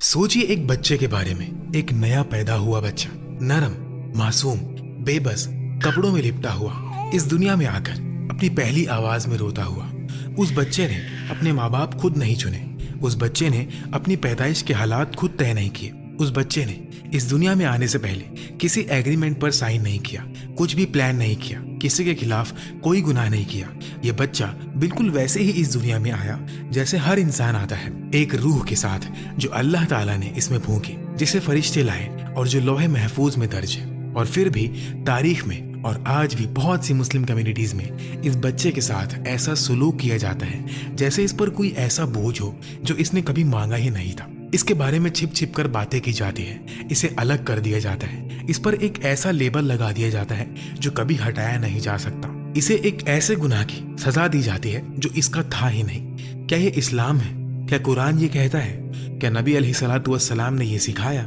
सोचिए एक बच्चे के बारे में, एक नया पैदा हुआ बच्चा, नरम, मासूम, बेबस, कपड़ों में लिपटा हुआ, इस दुनिया में आकर अपनी पहली आवाज में रोता हुआ। उस बच्चे ने अपने माँ बाप खुद नहीं चुने। उस बच्चे ने अपनी पैदाइश के हालात खुद तय नहीं किए। उस बच्चे ने इस दुनिया में आने से पहले किसी एग्रीमेंट पर साइन नहीं किया, कुछ भी प्लान नहीं किया, किसी के खिलाफ कोई गुनाह नहीं किया। ये बच्चा बिल्कुल वैसे ही इस दुनिया में आया जैसे हर इंसान आता है, एक रूह के साथ जो अल्लाह ताला ने इसमें फूंकी, जिसे फरिश्ते लाए और जो लौहे महफूज में दर्ज है। और फिर भी तारीख में और आज भी बहुत सी मुस्लिम कम्युनिटीज में इस बच्चे के साथ ऐसा सुलूक किया जाता है जैसे इस पर कोई ऐसा बोझ हो जो इसने कभी मांगा ही नहीं था। इसके बारे में छिप छिप कर बातें की जाती है, इसे अलग कर दिया जाता है, इस पर एक ऐसा लेबल लगा दिया जाता है जो कभी हटाया नहीं जा सकता। इसे एक ऐसे गुनाह की सजा दी जाती है जो इसका था ही नहीं। क्या ये इस्लाम है? क्या कुरान ये कहता है? क्या नबी अलैहिस्सलातु वस्सलाम ने ये सिखाया?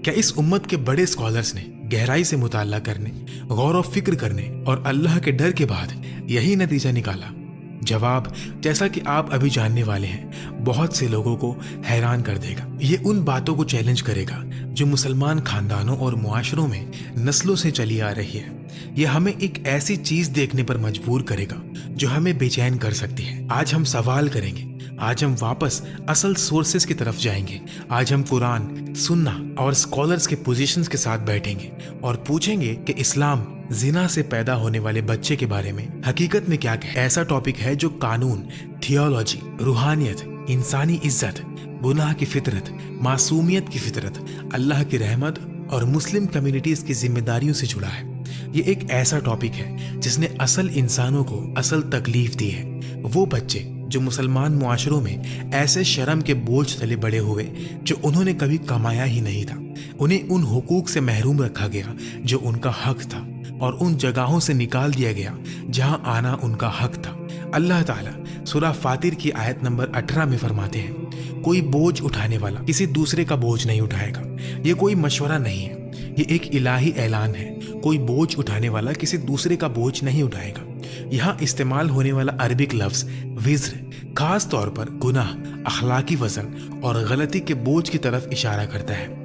क्या इस उम्मत के बड़े स्कॉलर्स ने गहराई से मुताला करने, गौर और फिक्र करने और अल्लाह के डर के बाद यही नतीजा निकाला? जवाब, जैसा कि आप अभी जानने वाले हैं, बहुत से लोगों को हैरान कर देगा। ये उन बातों को चैलेंज करेगा जो मुसलमान खानदानों और मुआशरों में नस्लों से चली आ रही है। ये हमें एक ऐसी चीज देखने पर मजबूर करेगा जो हमें बेचैन कर सकती है। आज हम सवाल करेंगे, आज हम वापस असल सोर्सेस की तरफ जाएंगे। आज हम कुरान, सुन्ना और स्कॉलर्स के पोजीशंस के साथ बैठेंगे और पूछेंगे कि इस्लाम जिना से पैदा होने वाले बच्चे के बारे में हकीकत में क्या है। ऐसा टॉपिक है जो कानून, थियोलॉजी, रूहानियत, इंसानी इज्जत, गुनाह की फितरत, मासूमियत की फितरत, अल्लाह की रहमत और मुस्लिम कम्युनिटीज की जिम्मेदारियों से जुड़ा है। ये एक ऐसा टॉपिक है जिसने असल इंसानों को असल तकलीफ दी है। वो बच्चे जो मुसलमान मुआशरों में ऐसे शर्म के बोझ तले बड़े हुए जो उन्होंने कभी कमाया ही नहीं था, उन्हें उन हुकूक से महरूम रखा गया जो उनका हक था और उन जगहों से निकाल दिया गया जहां आना उनका हक था। अल्लाह ताला सूरह फातिर की आयत नंबर 18 में फरमाते हैं, कोई बोझ उठाने वाला किसी दूसरे का बोझ नहीं उठाएगा। ये कोई मशवरा नहीं है, ये एक इलाही ऐलान है। कोई बोझ उठाने वाला किसी दूसरे का बोझ नहीं उठाएगा। यहाँ इस्तेमाल होने वाला अरबिक लफ्ज विज्र खास तौर पर गुनाह, अखलाकी वजन और गलती के बोझ की तरफ इशारा करता है।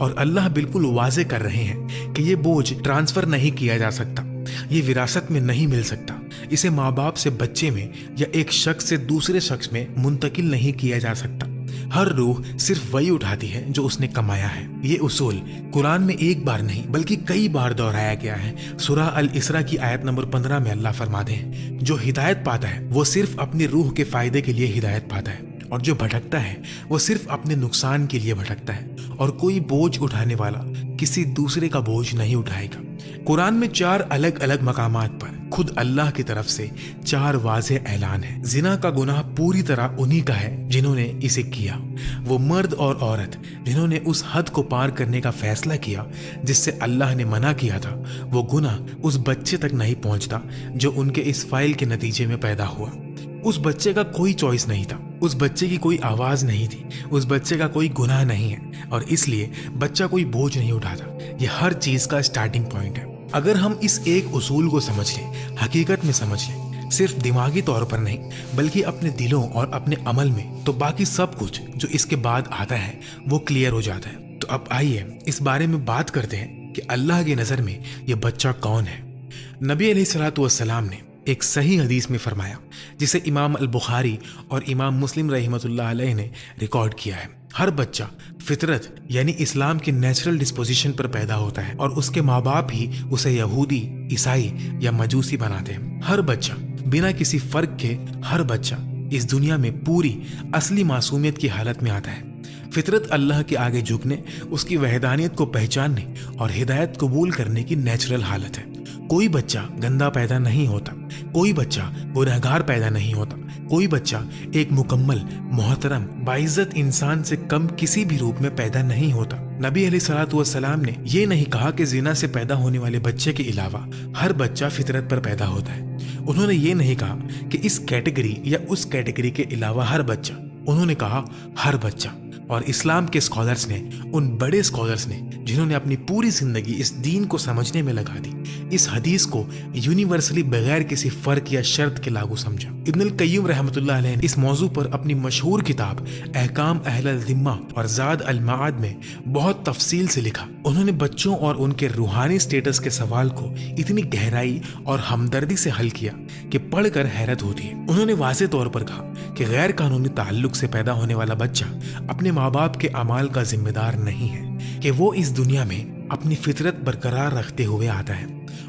और अल्लाह बिल्कुल वाजे कर रहे हैं कि ये बोझ ट्रांसफर नहीं किया जा सकता, ये विरासत में नहीं मिल सकता, इसे माँ बाप से बच्चे में या एक शख्स से दूसरे शख्स में मुंतकिल नहीं किया जा सकता। हर रूह सिर्फ वही उठाती है जो उसने कमाया है। ये उसूल कुरान में एक बार नहीं बल्कि कई बार दोहराया गया है। सूरह अल इसरा की आयत नंबर 15 में अल्लाह फरमाते हैं, जो हिदायत पाता है वो सिर्फ अपनी रूह के फायदे के लिए हिदायत पाता है और जो भटकता है वो सिर्फ अपने नुकसान के लिए भटकता है। और कोई बोझ उठाने वाला किसी दूसरे का बोझ नहीं उठाएगा। कुरान में 4 अलग अलग मकामात पर खुद अल्लाह की तरफ से 4 वाज़ेह ऐलान है। जिना का गुनाह पूरी तरह उन्हीं का है जिन्होंने इसे किया। वो मर्द और औरत जिन्होंने उस हद को पार करने का फैसला किया जिससे अल्लाह ने मना किया था, वो गुनाह उस बच्चे तक नहीं पहुंचता जो उनके इस फाइल के नतीजे में पैदा हुआ। उस बच्चे का कोई चॉइस नहीं था, उस बच्चे की कोई आवाज नहीं थी, उस बच्चे का कोई गुनाह नहीं है और इसलिए बच्चा कोई बोझ नहीं उठाता। ये हर चीज का स्टार्टिंग पॉइंट है। अगर हम इस एक उसूल को समझ लें, हकीकत में समझ लें, सिर्फ दिमागी तौर पर नहीं बल्कि अपने दिलों और अपने अमल में, तो बाकी सब कुछ जो इसके बाद आता है वो क्लियर हो जाता है। तो अब आइए इस बारे में बात करते हैं कि अल्लाह की नजर में ये बच्चा कौन है। नबी अलैहिस्सलातु वस्सलाम ने एक सही हदीस में फरमाया, जिसे इमाम अल बुखारी और इमाम मुस्लिम रहमतुल्लाह अलैह ने रिकॉर्ड किया है, हर बच्चा फितरत यानी इस्लाम की नेचुरल डिस्पोजिशन पर पैदा होता है और उसके माँ बाप ही उसे यहूदी, ईसाई या मजूसी बनाते हैं। हर बच्चा बिना किसी फर्क के, हर बच्चा इस दुनिया में पूरी असली मासूमियत की हालत में आता है। फितरत अल्लाह के आगे झुकने, उसकी वहदानियत को पहचानने और हिदायत कबूल करने की नेचुरल हालत है। कोई बच्चा गंदा पैदा नहीं होता, कोई बच्चा गुनहगार पैदा नहीं होता, कोई बच्चा एक मुकम्मल, मोहतरम, बाइज्जत इंसान से कम किसी भी रूप में पैदा नहीं होता। नबी अलैहिस्सलातु वस्सलाम ने ये नहीं कहा कि जिना से पैदा होने वाले बच्चे के अलावा हर बच्चा फितरत पर पैदा होता है। उन्होंने ये नहीं कहा कि इस कैटेगरी या उस कैटेगरी के अलावा हर बच्चा, उन्होंने कहा हर बच्चा। और इस्लाम के स्कॉलर्स ने, उन बड़े स्कॉलर्स ने जिन्होंने अपनी पूरी जिंदगी इस दीन को समझने में लगा दी, इस हदीस को यूनिवर्सली बगैर किसी फर्क या शर्त के लागू समझा। इब्नुल क़य्युम रहमतुल्लाह अलैह ने इस मौजू पर अपनी मशहूर किताब अहकाम अहल ज़िम्मा और ज़ाद अल माआद में बहुत तफसील से लिखा। उन्होंने बच्चों और उनके रूहानी स्टेटस के सवाल को इतनी गहराई और हमदर्दी से हल किया कि पढ़कर हैरत होती है। उन्होंने वाज़ेह तौर पर कहा कि गैर कानूनी ताल्लुक से पैदा होने वाला बच्चा अपने माँ बाप के अमाल का जिम्मेदार नहीं है, कि वो इस दुनिया में अपनी फितरत बरकरार रखते हुए आता है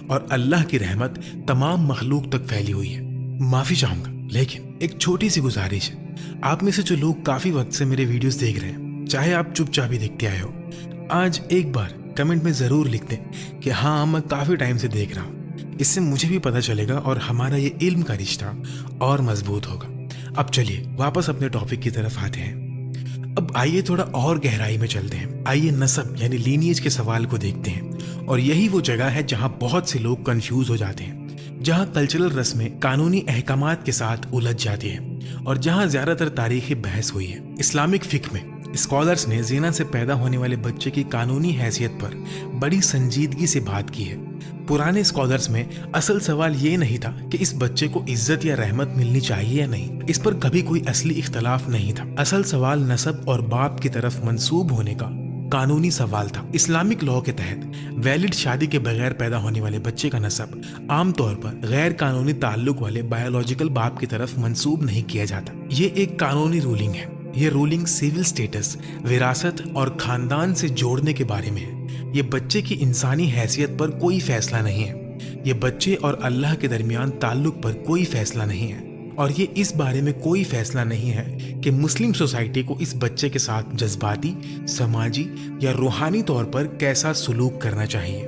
और अल्लाह की रहमत तमाम मखलूक तक फैली हुई है। माफी चाहूंगा, लेकिन एक छोटी सी गुजारिश है। आप में से जो लोग काफी वक्त से मेरे वीडियोस देख रहे हैं, चाहे आप चुपचाप ही देखते आए हो, आज एक बार कमेंट में जरूर लिख दें कि हाँ, मैं काफी टाइम से देख रहा हूँ। इससे मुझे भी पता चलेगा और हमारा ये इल्म का रिश्ता और मजबूत होगा। अब चलिए वापस अपने टॉपिक की तरफ आते हैं। अब आइए थोड़ा और गहराई में चलते हैं। आइए नस्ब यानी लीनिएज के सवाल को देखते हैं। और यही वो जगह है जहां बहुत से लोग कंफ्यूज हो जाते हैं, जहां कल्चरल रस्में कानूनी अहकामात के साथ उलझ जाती हैं और जहां ज्यादातर तारीखी बहस हुई है। इस्लामिक फिक्र में स्कॉलर्स ने ज़िना से पैदा होने वाले बच्चे की कानूनी हैसियत पर बड़ी संजीदगी से बात की है। पुराने स्कॉलर्स में असल सवाल ये नहीं था कि इस बच्चे को इज्जत या रहमत मिलनी चाहिए या नहीं, इस पर कभी कोई असली इख्तलाफ नहीं था। असल सवाल नसब और बाप की तरफ मंसूब होने का कानूनी सवाल था। इस्लामिक लॉ के तहत वैलिड शादी के बगैर पैदा होने वाले बच्चे का नसब आमतौर पर गैर कानूनी ताल्लुक वाले बायोलॉजिकल बाप की तरफ मंसूब नहीं किया जाता। ये एक कानूनी रूलिंग है। ये रूलिंग सिविल स्टेटस, विरासत और खानदान से जोड़ने के बारे में है। ये बच्चे की इंसानी हैसियत पर कोई फैसला नहीं है। ये बच्चे और अल्लाह के दरमियान ताल्लुक पर कोई फैसला नहीं है। और ये इस बारे में कोई फैसला नहीं है कि मुस्लिम सोसाइटी को इस बच्चे के साथ जज्बाती, समाजी या रूहानी तौर पर कैसा सलूक करना चाहिए।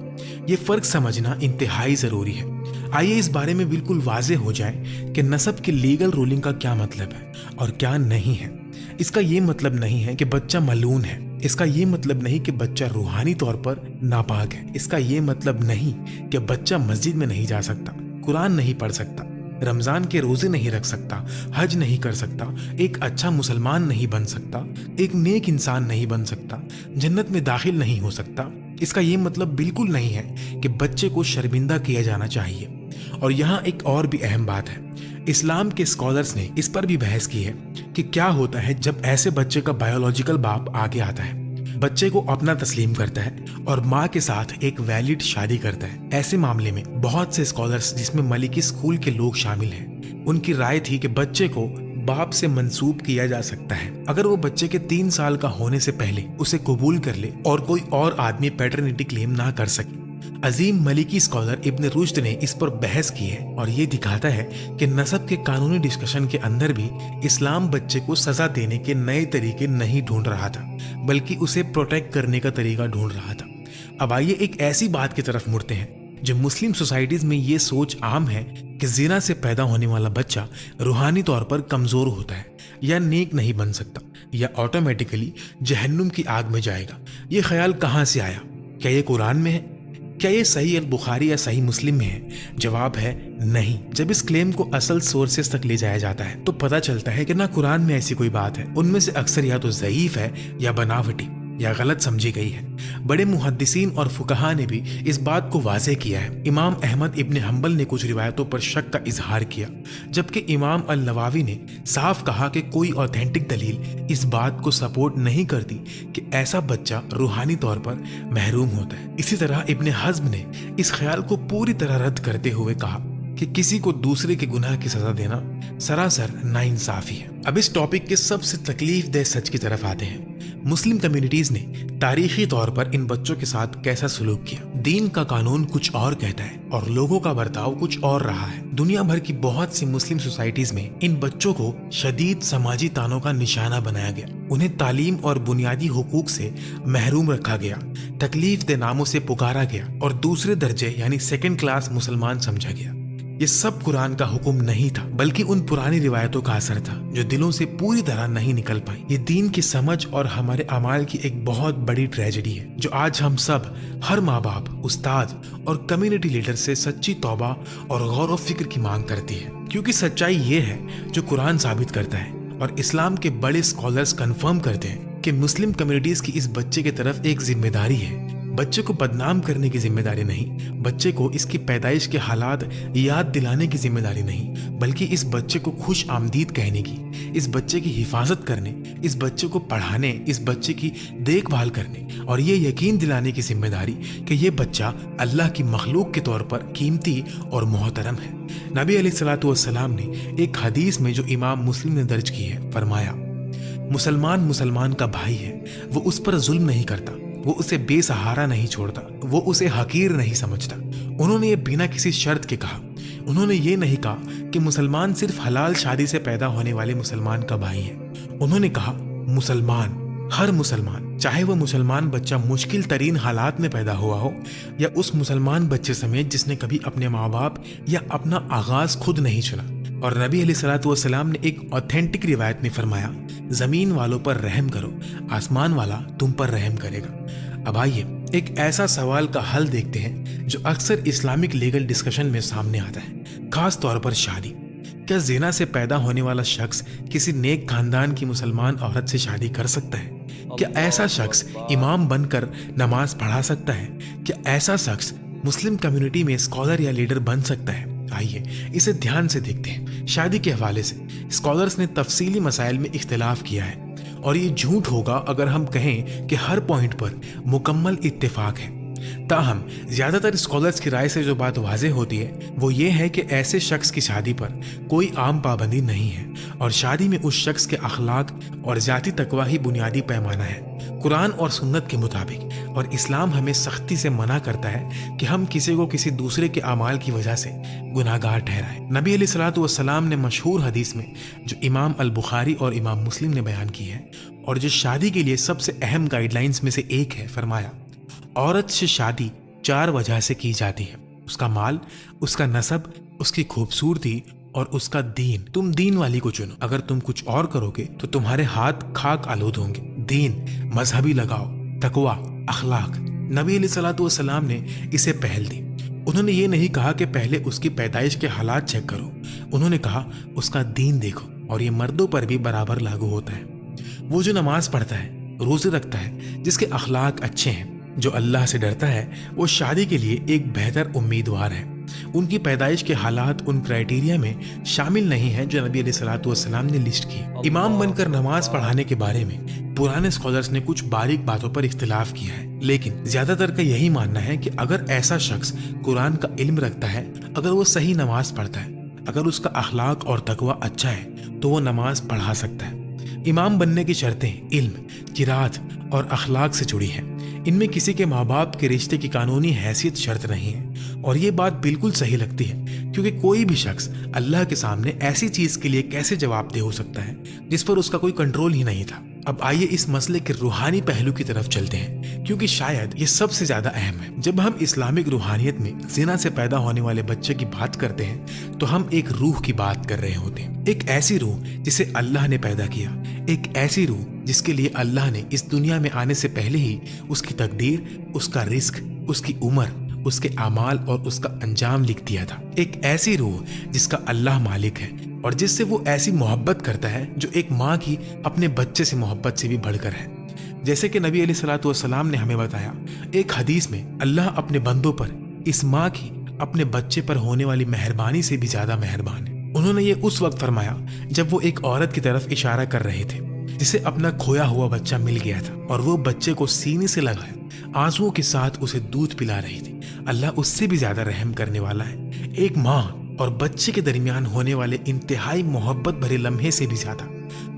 ये फर्क समझना इंतहाई जरूरी है। आइए इस बारे में बिल्कुल वाज़ेह हो जाए कि नसब की लीगल रूलिंग का क्या मतलब है और क्या नहीं है। इसका ये मतलब नहीं है कि बच्चा मलून है। इसका ये मतलब नहीं कि बच्चा रूहानी तौर पर नापाक है। इसका ये मतलब नहीं कि बच्चा मस्जिद में नहीं जा सकता, कुरान नहीं पढ़ सकता, रमजान के रोजे नहीं रख सकता, हज नहीं कर सकता, एक अच्छा मुसलमान नहीं बन सकता, एक नेक इंसान नहीं बन सकता, जन्नत में दाखिल नहीं हो सकता। इसका ये मतलब बिल्कुल नहीं है कि बच्चे को शर्मिंदा किया जाना चाहिए। और यहाँ एक और भी अहम बात है। इस्लाम के स्कॉलर्स ने इस पर भी बहस की है कि क्या होता है जब ऐसे बच्चे का बायोलॉजिकल बाप आगे आता है, बच्चे को अपना तस्लीम करता है और माँ के साथ एक वैलिड शादी करता है। ऐसे मामले में बहुत से स्कॉलर्स, जिसमें मलिकी स्कूल के लोग शामिल हैं, उनकी राय थी कि बच्चे को बाप से मंसूब किया जा सकता है अगर वो बच्चे के 3 साल का होने से पहले उसे कबूल कर ले और कोई और आदमी पैटर्निटी क्लेम ना कर सके। अजीम मलिकी स्कॉलर इब्न रुश्द ने इस पर बहस की है और ये दिखाता है कि नसब के कानूनी डिस्कशन के अंदर भी इस्लाम बच्चे को सजा देने के नए तरीके नहीं ढूंढ रहा था, बल्कि उसे प्रोटेक्ट करने का तरीका ढूंढ रहा था। अब आइए एक ऐसी बात की तरफ मुड़ते हैं जो मुस्लिम सोसाइटीज में ये सोच आम है कि ज़िना से पैदा होने वाला बच्चा रूहानी तौर पर कमजोर होता है या नेक नहीं बन सकता या ऑटोमेटिकली जहन्नुम की आग में जाएगा। ये ख्याल कहाँ से आया? क्या ये कुरान में है? क्या ये सही अल बुखारी या सही मुस्लिम में है? जवाब है नहीं। जब इस क्लेम को असल सोर्सेस तक ले जाया जाता है तो पता चलता है कि ना कुरान में ऐसी कोई बात है। उनमें से अक्सर या तो ज़ईफ है या बनावटी या गलत समझी गई है। बड़े मुहद्दिसीन और फुकहा ने भी इस बात को वाज़ेह किया है। इमाम अहमद इब्न हम्बल ने कुछ रिवायतों पर शक का इजहार किया, जबकि इमाम अल नवावी ने साफ कहा कि कोई ऑथेंटिक दलील इस बात को सपोर्ट नहीं करती कि ऐसा बच्चा रूहानी तौर पर महरूम होता है। इसी तरह इब्न हज़्म ने इस ख्याल को पूरी तरह रद्द करते हुए कहा कि किसी को दूसरे के गुनाह की सजा देना सरासर नाइंसाफी है। अब इस टॉपिक के सबसे तकलीफ दह सच की तरफ आते हैं। मुस्लिम कम्युनिटीज ने तारीखी तौर पर इन बच्चों के साथ कैसा सलूक किया। दीन का कानून कुछ और कहता है और लोगों का बर्ताव कुछ और रहा है। दुनिया भर की बहुत सी मुस्लिम सोसाइटीज में इन बच्चों को शदीद समाजी तानों का निशाना बनाया गया। उन्हें तालीम और बुनियादी हुकूक से महरूम रखा गया, तकलीफ दे नामों से पुकारा गया और दूसरे दर्जे यानी सेकंड क्लास मुसलमान समझा गया। ये सब कुरान का हुक्म नहीं था, बल्कि उन पुरानी रिवायतों का असर था जो दिलों से पूरी तरह नहीं निकल पाई। ये दीन की समझ और हमारे अमाल की एक बहुत बड़ी ट्रेजेडी है जो आज हम सब, हर माँ बाप, उस्ताद और कम्युनिटी लीडर से सच्ची तौबा और गौर व फिक्र की मांग करती है। क्योंकि सच्चाई ये है जो कुरान साबित करता है और इस्लाम के बड़े स्कॉलर्स कंफर्म करते हैं کہ مسلم کمیونٹیز کی اس بچے کی طرف ایک ذمہ داری ہے، بچے کو بدنام کرنے کی ذمہ داری نہیں، بچے کو اس کی پیدائش کے حالات یاد دلانے کی ذمہ داری نہیں، بلکہ اس بچے کو خوش آمدید کہنے کی، اس بچے کی حفاظت کرنے، اس بچے کو پڑھانے، اس بچے کی دیکھ بھال کرنے اور یہ یقین دلانے کی ذمہ داری کہ یہ بچہ اللہ کی مخلوق کے طور پر قیمتی اور محترم ہے۔ نبی علیہ الصلوۃ والسلام نے ایک حدیث میں جو امام مسلم نے درج کی ہے فرمایا، مسلمان کا بھائی ہے، وہ اس پر ظلم نہیں کرتا، وہ اسے بے سہارا نہیں چھوڑتا، وہ اسے حقیر نہیں سمجھتا۔ انہوں نے یہ بنا کسی شرط کے کہا، انہوں نے یہ نہیں کہا کہ مسلمان صرف حلال شادی سے پیدا ہونے والے مسلمان کا بھائی ہے، انہوں نے کہا مسلمان، ہر مسلمان، چاہے وہ مسلمان بچہ مشکل ترین حالات میں پیدا ہوا ہو یا اس مسلمان بچے سمیت جس نے کبھی اپنے ماں باپ یا اپنا آغاز خود نہیں چنا۔ اور نبی علیہ الصلوۃ والسلام نے ایک اوتھینٹک روایت میں فرمایا، زمین والوں پر رحم کرو، آسمان والا تم پر رحم کرے گا۔ اب آئیے ایک ایسا سوال کا حل دیکھتے ہیں جو اکثر اسلامک لیگل ڈسکشن میں سامنے آتا ہے، خاص طور پر شادی۔ کیا زنا سے پیدا ہونے والا شخص کسی نیک خاندان کی مسلمان عورت سے شادی کر سکتا ہے؟ کیا ایسا شخص امام بن کر نماز پڑھا سکتا ہے؟ کیا ایسا شخص مسلم کمیونٹی میں اسکالر یا لیڈر بن سکتا ہے؟ آئیے اسے دھیان سے دیکھتے ہیں۔ شادی کے حوالے سے اسکالرز نے تفصیلی مسائل میں اختلاف کیا ہے، اور یہ جھوٹ ہوگا اگر ہم کہیں کہ ہر پوائنٹ پر مکمل اتفاق ہے۔ تاہم زیادہ تر اسکالرز کی رائے سے جو بات واضح ہوتی ہے وہ یہ ہے کہ ایسے شخص کی شادی پر کوئی عام پابندی نہیں ہے، اور شادی میں اس شخص کے اخلاق اور ذاتی تقویٰ ہی بنیادی پیمانہ ہے، قرآن اور سنت کے مطابق۔ اور اسلام ہمیں سختی سے منع کرتا ہے کہ ہم کسی کو کسی دوسرے کے اعمال کی وجہ سے گناہ گار ٹھہرائیں۔ نبی علیہ الصلوۃ والسلام نے مشہور حدیث میں جو امام البخاری اور امام مسلم نے بیان کی ہے اور جو شادی کے لیے سب سے اہم گائیڈ لائنز میں سے ایک ہے، فرمایا، عورت سے شادی 4 وجہ سے کی جاتی ہے، اس کا مال، اس کا نسب، اس کی خوبصورتی اور اس کا دین۔ تم دین والی کو چنو، اگر تم کچھ اور کرو گے تو تمہارے ہاتھ خاک آلود ہوں گے۔ دین، مذہبی لگاؤ، تقویٰ، اخلاق۔ نبی علیہ الصلوۃ والسلام نے اسے پہل دی۔ انہوں نے یہ نہیں کہا کہ پہلے اس کی پیدائش کے حالات چیک کرو، انہوں نے کہا اس کا دین دیکھو، اور یہ مردوں پر بھی برابر لاگو ہوتا ہے۔ وہ جو نماز پڑھتا ہے، روزے رکھتا ہے، جس کے اخلاق اچھے ہیں، جو اللہ سے ڈرتا ہے، وہ شادی کے لیے ایک بہتر امیدوار ہے۔ ان کی پیدائش کے حالات ان کرائیٹیریا میں شامل نہیں ہیں جو نبی علیہ الصلوۃ والسلام نے لسٹ کی۔ امام بن کر نماز پڑھانے کے بارے میں پرانے اسکالرز نے کچھ باریک باتوں پر اختلاف کیا ہے، لیکن زیادہ تر کا یہی ماننا ہے کہ اگر ایسا شخص قرآن کا علم رکھتا ہے، اگر وہ صحیح نماز پڑھتا ہے، اگر اس کا اخلاق اور تقویٰ اچھا ہے تو وہ نماز پڑھا سکتا ہے۔ امام بننے کی شرطیں علم، قرات اور اخلاق سے جڑی ہیں، ان میں کسی کے ماں باپ کے رشتے کی قانونی حیثیت شرط نہیں ہے، اور یہ بات بالکل صحیح لگتی ہے، کیونکہ کوئی بھی شخص اللہ کے سامنے ایسی چیز کے لیے کیسے جواب دہ ہو سکتا ہے جس پر اس کا کوئی کنٹرول ہی نہیں تھا۔ اب آئیے اس مسئلے کے روحانی پہلو کی طرف چلتے ہیں، کیونکہ شاید یہ سب سے زیادہ اہم ہے۔ جب ہم اسلامک روحانیت میں زنا سے پیدا ہونے والے بچے کی بات کرتے ہیں تو ہم ایک روح کی بات کر رہے ہوتے ہیں، ایک ایسی روح جسے اللہ نے پیدا کیا، ایک ایسی روح جس کے لیے اللہ نے اس دنیا میں آنے سے پہلے ہی اس کی تقدیر، اس کا رزق، اس کی عمر، اس کے اعمال اور اس کا انجام لکھ دیا تھا۔ ایک ایسی روح جس کا اللہ مالک ہے اور جس سے وہ ایسی محبت کرتا ہے جو ایک ماں کی اپنے بچے سے محبت سے بھی بڑھ کر ہے۔ جیسے کہ نبی علیہ الصلوۃ والسلام نے ہمیں بتایا ایک حدیث میں، اللہ اپنے بندوں پر اس ماں کی اپنے بچے پر ہونے والی مہربانی سے بھی زیادہ مہربان ہے۔ انہوں نے یہ اس وقت فرمایا جب وہ ایک عورت کی طرف اشارہ کر رہے تھے جسے اپنا کھویا ہوا بچہ مل گیا تھا، اور وہ بچے کو سینے سے لگائے آنسوؤں کے ساتھ اسے دودھ پلا رہی تھی۔ اللہ اس سے بھی زیادہ رحم کرنے والا ہے۔ ایک ماں اور بچے کے درمیان ہونے والے انتہائی محبت بھرے لمحے سے بھی زیادہ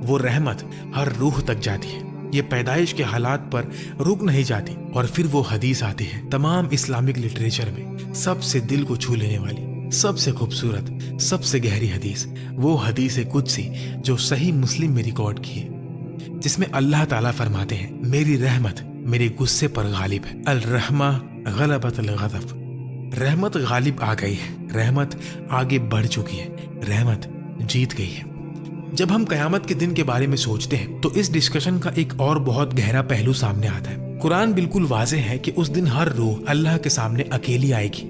وہ رحمت ہر روح تک جاتی ہے۔ یہ پیدائش کے حالات پر رک نہیں جاتی، اور پھر وہ حدیث آتی ہے تمام اسلامک لٹریچر میں سب سے دل کو چھو لینے والی، سب سے خوبصورت، سب سے گہری حدیث، وہ حدیث قدسی جو صحیح مسلم میں ریکارڈ کی ہے، جس میں اللہ تعالیٰ فرماتے ہیں، میری رحمت میرے غصے پر غالب ہے، الرحمہ غلبت الغضب، رحمت غالب آ گئی ہے، رحمت آگے بڑھ چکی ہے، رحمت جیت گئی ہے۔ جب ہم قیامت کے دن کے بارے میں سوچتے ہیں تو اس ڈسکشن کا ایک اور بہت گہرا پہلو سامنے آتا ہے۔ قرآن بالکل واضح ہے کہ اس دن ہر روح اللہ کے سامنے اکیلی آئے گی۔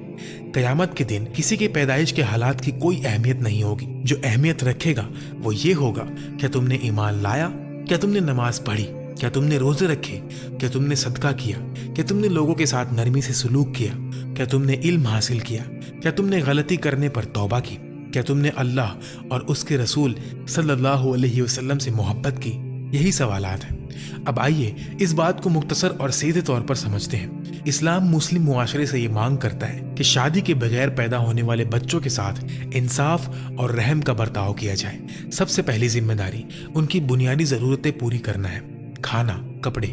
قیامت کے دن کسی کے پیدائش کے حالات کی کوئی اہمیت نہیں ہوگی، جو اہمیت رکھے گا وہ یہ ہوگا، کیا تم نے ایمان لایا، کیا تم نے نماز پڑھی، क्या तुमने रोजे रखे? क्या तुमने सदका किया? क्या तुमने लोगों के साथ नरमी से सलूक किया? क्या तुमने इल्म हासिल किया? क्या तुमने गलती करने पर तौबा की? क्या तुमने अल्लाह और उसके रसूल सल्लल्लाहु अलैहि वसल्लम से मोहब्बत की? यही सवालात हैं। अब आइए इस बात को मुख्तसर और सीधे तौर पर समझते हैं। इस्लाम मुस्लिम मुआशरे से ये मांग करता है कि शादी के बगैर पैदा होने वाले बच्चों के साथ इंसाफ और रहम का बर्ताव किया जाए। सबसे पहली जिम्मेदारी उनकी बुनियादी ज़रूरतें पूरी करना है। खाना, कपड़े,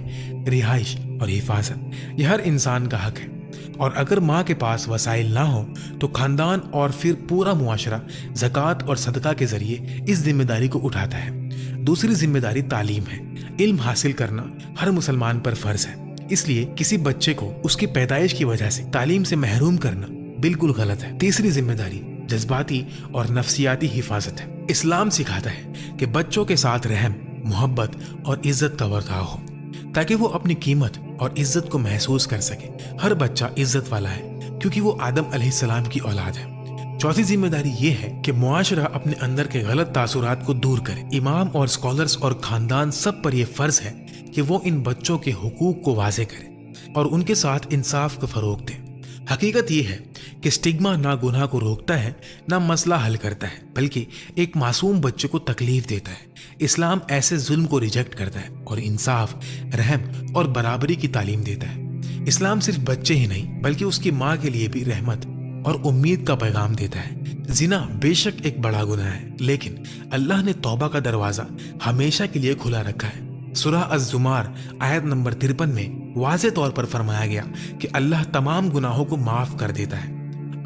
रिहाइश और हिफाजत, यह हर इंसान का हक है। और अगर माँ के पास वसाइल ना हो तो खानदान और फिर पूरा मुआशरा ज़कात और सदका के जरिए इस जिम्मेदारी को उठाता है। दूसरी जिम्मेदारी तालीम है। इल्म हासिल करना हर मुसलमान पर फर्ज है, इसलिए किसी बच्चे को उसकी पैदाइश की वजह से तालीम से महरूम करना बिल्कुल गलत है। तीसरी जिम्मेदारी जज्बाती और नफ्सियाती हिफाजत है। इस्लाम सिखाता है कि बच्चों के साथ रहम, मोहब्बत और इज्जत का बर्ताव हो ताकि वो अपनी कीमत और इज्जत को महसूस कर सके। हर बच्चा इज्जत वाला है क्योंकि वो आदम अलैहिस्सलाम की औलाद है। चौथी जिम्मेदारी ये है कि मुआशरा अपने अंदर के गलत तासुरात को दूर करे। इमाम और स्कॉलर्स और खानदान सब पर यह फर्ज है कि वो इन बच्चों के हुकूक को वाजे करे और उनके साथ इंसाफ को फरोग दे। हकीकत यह है कि स्टिग्मा ना गुनाह को रोकता है ना मसला हल करता है, बल्कि एक मासूम बच्चे को तकलीफ देता है। इस्लाम ऐसे जुल्म को रिजेक्ट करता है और इंसाफ, रहम और बराबरी की तालीम देता है। इस्लाम सिर्फ बच्चे ही नहीं बल्कि उसकी माँ के लिए भी रहमत और उम्मीद का पैगाम देता है। जिना बेशक एक बड़ा गुनाह है, लेकिन अल्लाह ने तौबा का दरवाजा हमेशा के लिए खुला रखा है। सूरह अज़-ज़ुमार आयत नंबर 53 में वाज़े तौर पर फरमाया गया कि अल्लाह तमाम गुनाहों को माफ कर देता है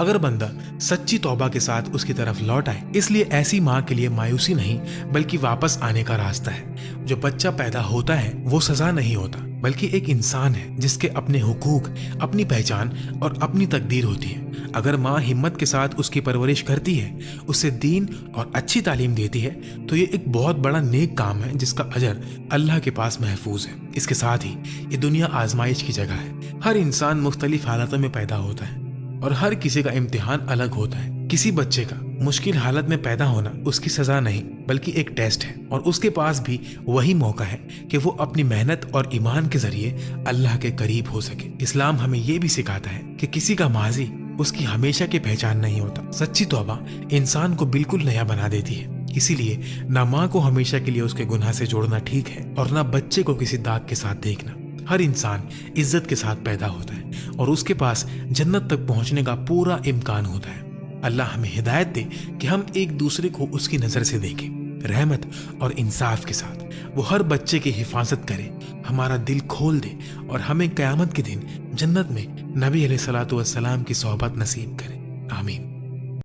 अगर बंदा सच्ची तौबा के साथ उसकी तरफ लौट आए। इसलिए ऐसी माँ के लिए मायूसी नहीं बल्कि वापस आने का रास्ता है। जो बच्चा पैदा होता है वो सजा नहीं होता बल्कि एक इंसान है जिसके अपने हुकूक, अपनी पहचान और अपनी तकदीर होती है। अगर माँ हिम्मत के साथ उसकी परवरिश करती है, उसे दीन और अच्छी तालीम देती है तो ये एक बहुत बड़ा नेक काम है जिसका अजर अल्लाह के पास महफूज है। इसके साथ ही ये दुनिया आजमाइश की जगह है। हर इंसान मुख्तलिफ हालतों में पैदा होता है और हर किसी का इम्तिहान अलग होता है। किसी बच्चे का मुश्किल हालत में पैदा होना उसकी सजा नहीं बल्कि एक टेस्ट है और उसके पास भी वही मौका है कि वो अपनी मेहनत और ईमान के जरिए अल्लाह के करीब हो सके। इस्लाम हमें ये भी सिखाता है कि किसी का माजी उसकी हमेशा की पहचान नहीं होता। सच्ची तौबा इंसान को बिल्कुल नया बना देती है। इसीलिए ना माँ को हमेशा के लिए उसके गुनाह से जोड़ना ठीक है और ना बच्चे को किसी दाग के साथ देखना। हर इंसान इज्जत के साथ पैदा होता है और उसके पास जन्नत तक पहुंचने का पूरा इम्कान होता है। अल्लाह हमें हिदायत दे कि हम एक दूसरे को उसकी नजर से देखें, रहमत और इंसाफ के साथ। वो हर बच्चे की हिफाजत करे, हमारा दिल खोल दे और हमें क़यामत के दिन जन्नत में नबी अलैहिस्सलातु वस्सलाम की सोहबत नसीब करे। आमीन।